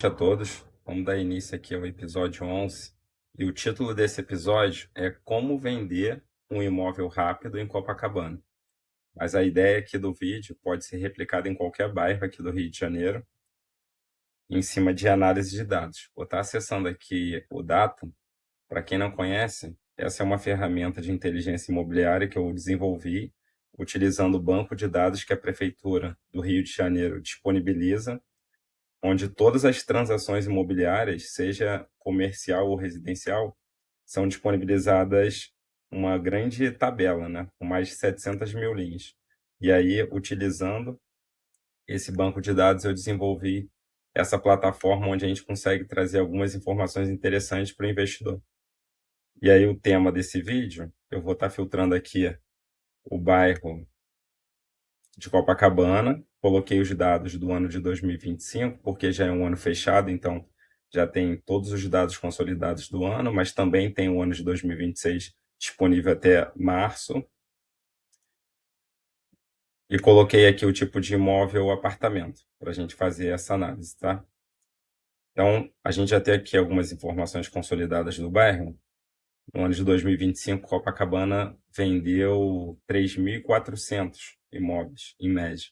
A todos. Vamos dar início aqui ao episódio 11. E o título desse episódio é Como Vender um Imóvel Rápido em Copacabana. Mas a ideia aqui do vídeo pode ser replicada em qualquer bairro aqui do Rio de Janeiro, em cima de análise de dados. Vou estar acessando aqui o Datum. Para quem não conhece, essa é uma ferramenta de inteligência imobiliária que eu desenvolvi utilizando o banco de dados que a Prefeitura do Rio de Janeiro disponibiliza, onde todas as transações imobiliárias, seja comercial ou residencial, são disponibilizadas uma grande tabela, né, com mais de 700 mil linhas. E aí, utilizando esse banco de dados, eu desenvolvi essa plataforma onde a gente consegue trazer algumas informações interessantes para o investidor. E aí, o tema desse vídeo, eu vou estar filtrando aqui o bairro de Copacabana, coloquei os dados do ano de 2025, porque já é um ano fechado, então já tem todos os dados consolidados do ano, mas também tem o ano de 2026 disponível até março. E coloquei aqui o tipo de imóvel ou apartamento, para a gente fazer essa análise, tá? Então, a gente já tem aqui algumas informações consolidadas do bairro. No ano de 2025, Copacabana vendeu 3.400 imóveis, em média.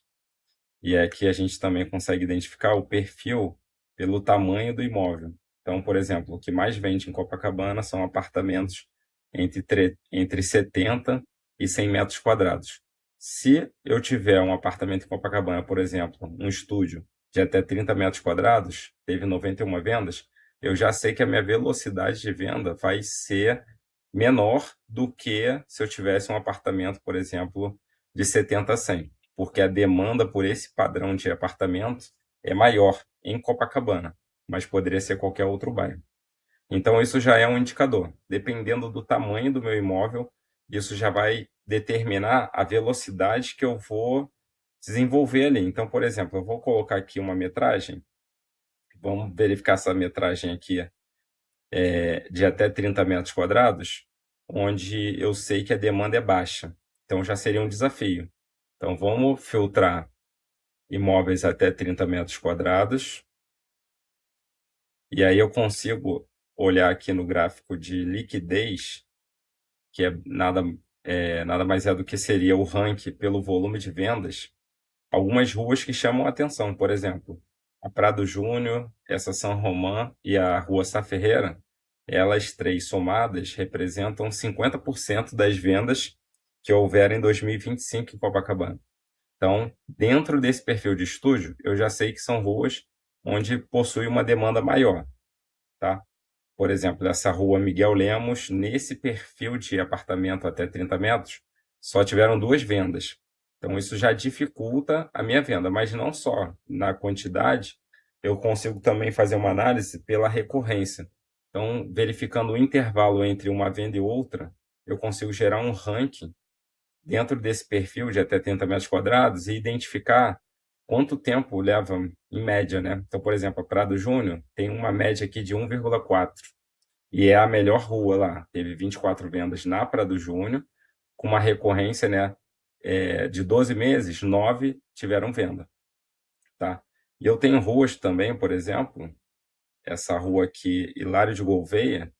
E aqui a gente também consegue identificar o perfil pelo tamanho do imóvel. Então, por exemplo, o que mais vende em Copacabana são apartamentos entre 70 e 100 metros quadrados. Se eu tiver um apartamento em Copacabana, por exemplo, um estúdio de até 30 metros quadrados, teve 91 vendas, eu já sei que a minha velocidade de venda vai ser menor do que se eu tivesse um apartamento, por exemplo, de 70 a 100, porque a demanda por esse padrão de apartamento é maior em Copacabana, mas poderia ser qualquer outro bairro. Então, isso já é um indicador. Dependendo do tamanho do meu imóvel, isso já vai determinar a velocidade que eu vou desenvolver ali. Então, por exemplo, eu vou colocar aqui uma metragem, vamos verificar essa metragem aqui de até 30 metros quadrados, onde eu sei que a demanda é baixa. Então, já seria um desafio. Então, vamos filtrar imóveis até 30 metros quadrados. E aí eu consigo olhar aqui no gráfico de liquidez, que nada mais é do que seria o ranking pelo volume de vendas, algumas ruas que chamam a atenção. Por exemplo, a Prado Júnior, essa São Román e a Rua Sá Ferreira, elas três somadas representam 50% das vendas que houveram em 2025 em Copacabana. Então, dentro desse perfil de estúdio, eu já sei que são ruas onde possui uma demanda maior, tá? Por exemplo, essa rua Miguel Lemos, nesse perfil de apartamento até 30 metros, só tiveram 2 vendas. Então, isso já dificulta a minha venda, mas não só na quantidade, eu consigo também fazer uma análise pela recorrência. Então, verificando o intervalo entre uma venda e outra, eu consigo gerar um ranking dentro desse perfil de até 30 metros quadrados e identificar quanto tempo leva, em média, né? Então, por exemplo, a Prado Júnior tem uma média aqui de 1,4 e é a melhor rua lá. Teve 24 vendas na Prado Júnior, com uma recorrência, né, de 12 meses, 9 tiveram venda, tá? E eu tenho ruas também, por exemplo, essa rua aqui, Hilário de Gouveia,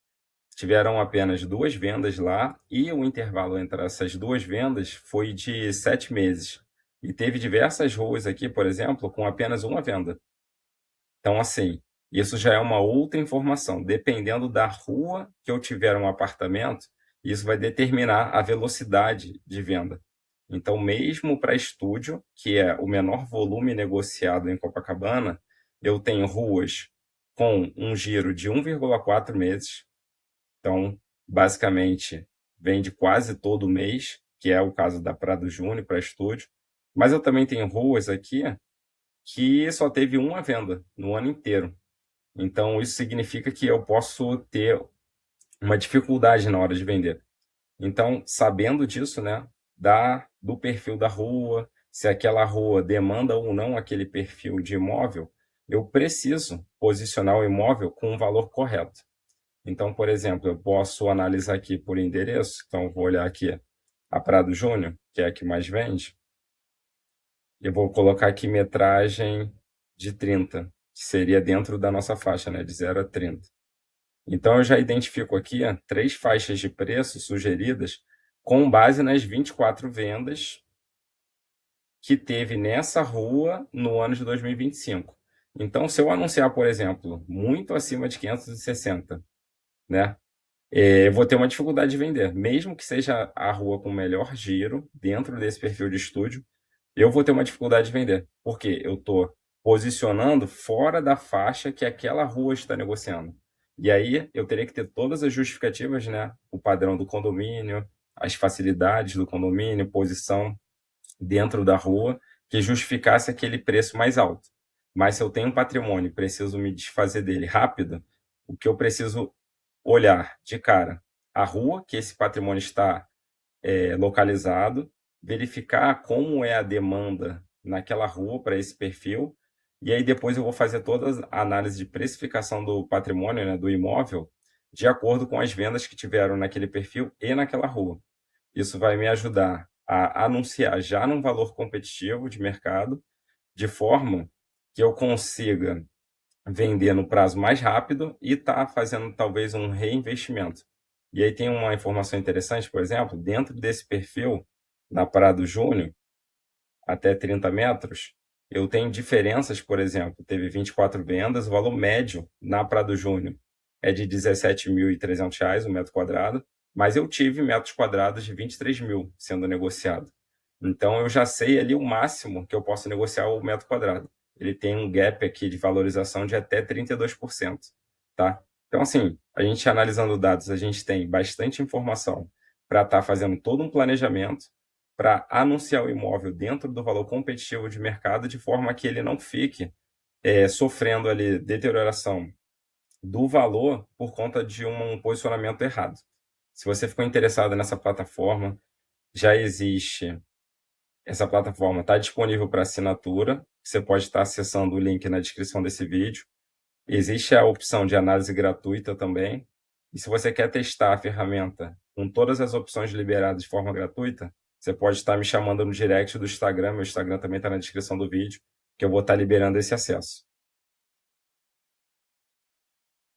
tiveram apenas 2 vendas lá e o intervalo entre essas 2 vendas foi de 7 meses. E teve diversas ruas aqui, por exemplo, com apenas uma venda. Então, assim, isso já é uma outra informação. Dependendo da rua que eu tiver um apartamento, isso vai determinar a velocidade de venda. Então, mesmo para estúdio, que é o menor volume negociado em Copacabana, eu tenho ruas com um giro de 1,4 meses. Então, basicamente, vende quase todo mês, que é o caso da Prado Júnior para estúdio. Mas eu também tenho ruas aqui que só teve uma venda no ano inteiro. Então, isso significa que eu posso ter uma dificuldade na hora de vender. Então, sabendo disso, né, do perfil da rua, se aquela rua demanda ou não aquele perfil de imóvel, eu preciso posicionar o imóvel com um valor correto. Então, por exemplo, eu posso analisar aqui por endereço. Então, eu vou olhar aqui a Prado Júnior, que é a que mais vende. Eu vou colocar aqui metragem de 30. que seria dentro da nossa faixa, né, de 0 a 30. Então, eu já identifico aqui 3 faixas de preço sugeridas com base nas 24 vendas que teve nessa rua no ano de 2025. Então, se eu anunciar, por exemplo, muito acima de 560, né, eu vou ter uma dificuldade de vender. Mesmo que seja a rua com melhor giro dentro desse perfil de estúdio, eu vou ter uma dificuldade de vender. Porque eu estou posicionando fora da faixa que aquela rua está negociando. E aí eu teria que ter todas as justificativas, né? O padrão do condomínio, as facilidades do condomínio, posição dentro da rua, que justificasse aquele preço mais alto. Mas se eu tenho um patrimônio e preciso me desfazer dele rápido, o que eu preciso olhar de cara? A rua que esse patrimônio está localizado, verificar como é a demanda naquela rua para esse perfil, e aí depois eu vou fazer toda a análise de precificação do patrimônio, né, do imóvel, de acordo com as vendas que tiveram naquele perfil e naquela rua. Isso vai me ajudar a anunciar já num valor competitivo de mercado, de forma que eu consiga vender no prazo mais rápido e estar fazendo talvez um reinvestimento. E aí tem uma informação interessante, por exemplo, dentro desse perfil, na Prado Júnior, até 30 metros, eu tenho diferenças, por exemplo, teve 24 vendas, o valor médio na Prado Júnior é de R$ 17.300 o metro quadrado, mas eu tive metros quadrados de 23 mil sendo negociado. Então eu já sei ali o máximo que eu posso negociar o metro quadrado. Ele tem um gap aqui de valorização de até 32%, tá? Então, assim, a gente analisando dados, a gente tem bastante informação para estar fazendo todo um planejamento para anunciar o imóvel dentro do valor competitivo de mercado, de forma que ele não fique sofrendo ali deterioração do valor por conta de um posicionamento errado. Se você ficou interessado nessa plataforma, já existe. Essa plataforma está disponível para assinatura. Você pode estar acessando o link na descrição desse vídeo. Existe a opção de análise gratuita também. E se você quer testar a ferramenta com todas as opções liberadas de forma gratuita, você pode estar me chamando no direct do Instagram. Meu Instagram também está na descrição do vídeo, que eu vou estar liberando esse acesso.